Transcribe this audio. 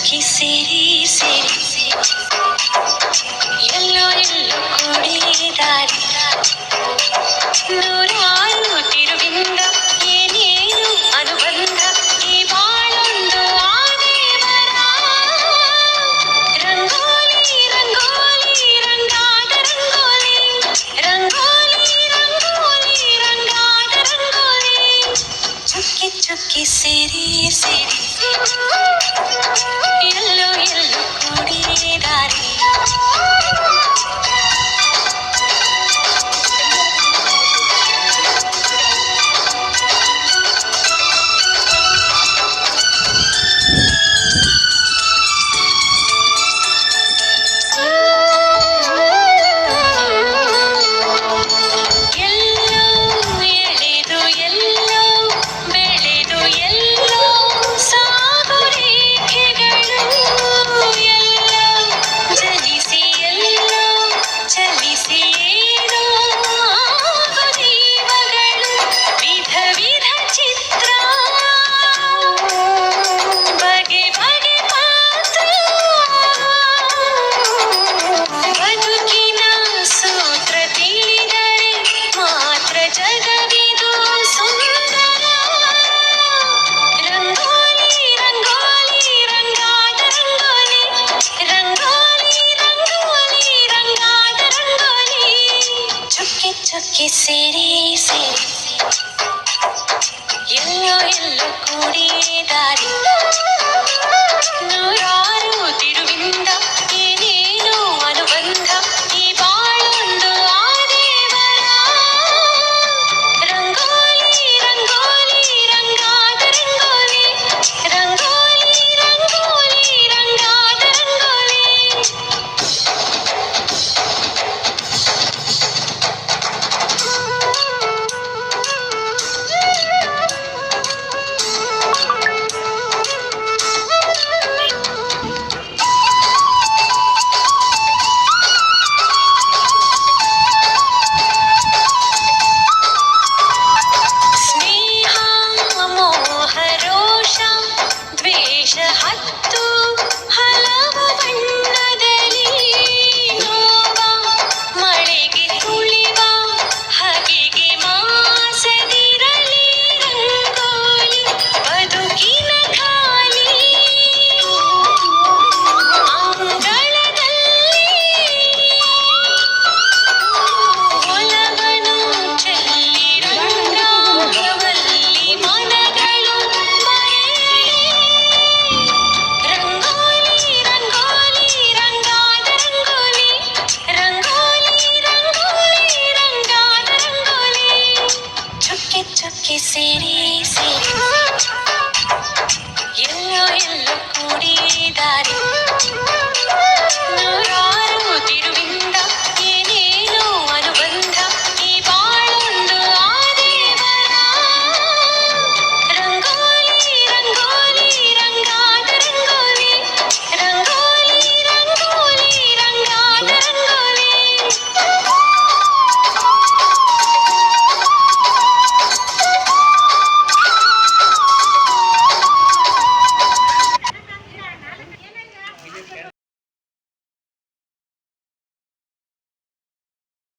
ಚುಕ್ಕಿ ಸೇರಿ ಸೇರಿ ಎಲ್ಲೋ ಎಲ್ಲೋ ಕೂಡಿದಾರಿ ನೂರಾರು ತಿರುವಿಂದ ಏನೇನು ಅನುಬಂಧ ಈ ಬಾಳೊಂದು ಆದೇವರ ರಂಗೋಲಿ ರಂಗೋಲಿ ರಂಗಾದ ರಂಗೋಲಿ ರಂಗೋಲಿ ರಂಗೋಲಿ ರಂಗಾದ ರಂಗೋಲಿ ಚುಕ್ಕಿ ಚುಕ್ಕಿ ಸೇರಿ ಸೇರಿ ಎಲ್ಲೋ ಎಲ್ಲೋ ಕೂಡಿದಾರಿ ಜಗವಿದು ಸುಂದರ ರಂಗೋಲಿ ರಂಗೋಲಿ ರಂಗಾದ ರಂಗೋಲಿ ರಂಗೋಲಿ ರಂಗೋಲಿ ರಂಗಾದ ರಂಗೋಲಿ ಚುಕ್ಕಿ ಚುಕ್ಕಿ ಸೇರಿ